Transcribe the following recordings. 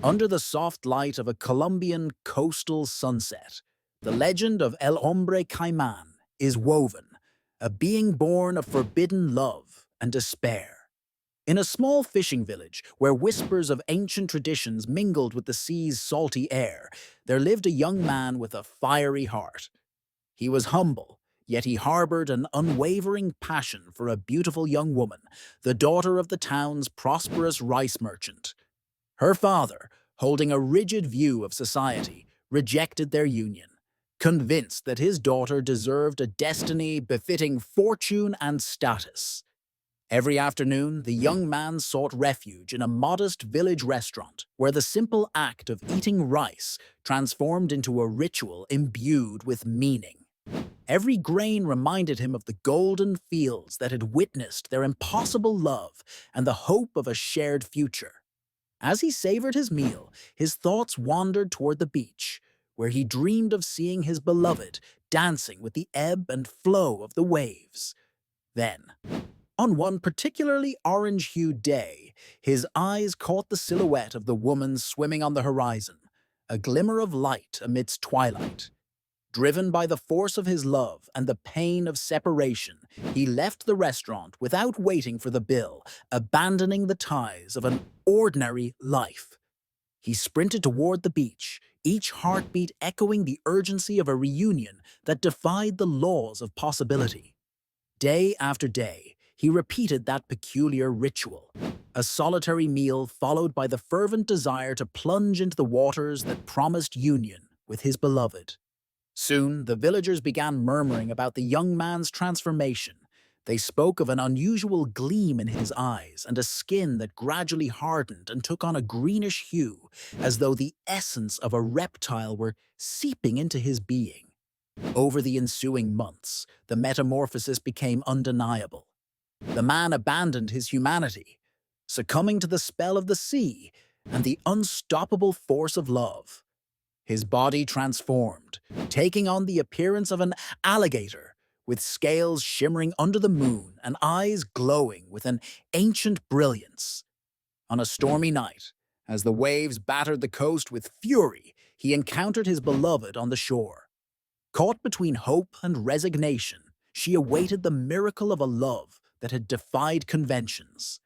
Under the soft light of a Colombian coastal sunset, the legend of El Hombre Caimán is woven, a being born of forbidden love and despair. In a small fishing village where whispers of ancient traditions mingled with the sea's salty air, there lived a young man with a fiery heart. He was humble, yet he harbored an unwavering passion for a beautiful young woman, the daughter of the town's prosperous rice merchant. Her father, holding a rigid view of society, rejected their union, convinced that his daughter deserved a destiny befitting fortune and status. Every afternoon, the young man sought refuge in a modest village restaurant where the simple act of eating rice transformed into a ritual imbued with meaning. Every grain reminded him of the golden fields that had witnessed their impossible love and the hope of a shared future. As he savored his meal, his thoughts wandered toward the beach, where he dreamed of seeing his beloved dancing with the ebb and flow of the waves. Then, on one particularly orange-hued day, his eyes caught the silhouette of the woman swimming on the horizon, a glimmer of light amidst twilight. Driven by the force of his love and the pain of separation, he left the restaurant without waiting for the bill, abandoning the ties of an ordinary life. He sprinted toward the beach, each heartbeat echoing the urgency of a reunion that defied the laws of possibility. Day after day, he repeated that peculiar ritual, a solitary meal followed by the fervent desire to plunge into the waters that promised union with his beloved. Soon, the villagers began murmuring about the young man's transformation. They spoke of an unusual gleam in his eyes and a skin that gradually hardened and took on a greenish hue, as though the essence of a reptile were seeping into his being. Over the ensuing months, the metamorphosis became undeniable. The man abandoned his humanity, succumbing to the spell of the sea and the unstoppable force of love. His body transformed, taking on the appearance of an alligator, with scales shimmering under the moon and eyes glowing with an ancient brilliance. On a stormy night, as the waves battered the coast with fury, he encountered his beloved on the shore. Caught between hope and resignation, she awaited the miracle of a love that had defied conventions.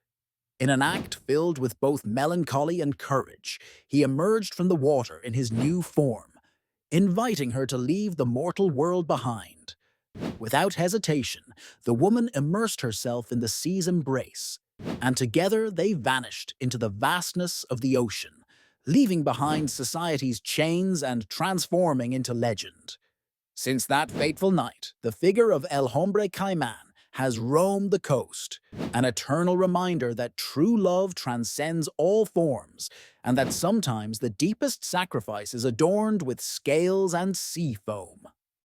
In an act filled with both melancholy and courage, he emerged from the water in his new form, inviting her to leave the mortal world behind. Without hesitation, the woman immersed herself in the sea's embrace, and together they vanished into the vastness of the ocean, leaving behind society's chains and transforming into legend. Since that fateful night, the figure of El Hombre Caimán has roamed the coast, an eternal reminder that true love transcends all forms, and that sometimes the deepest sacrifice is adorned with scales and sea foam.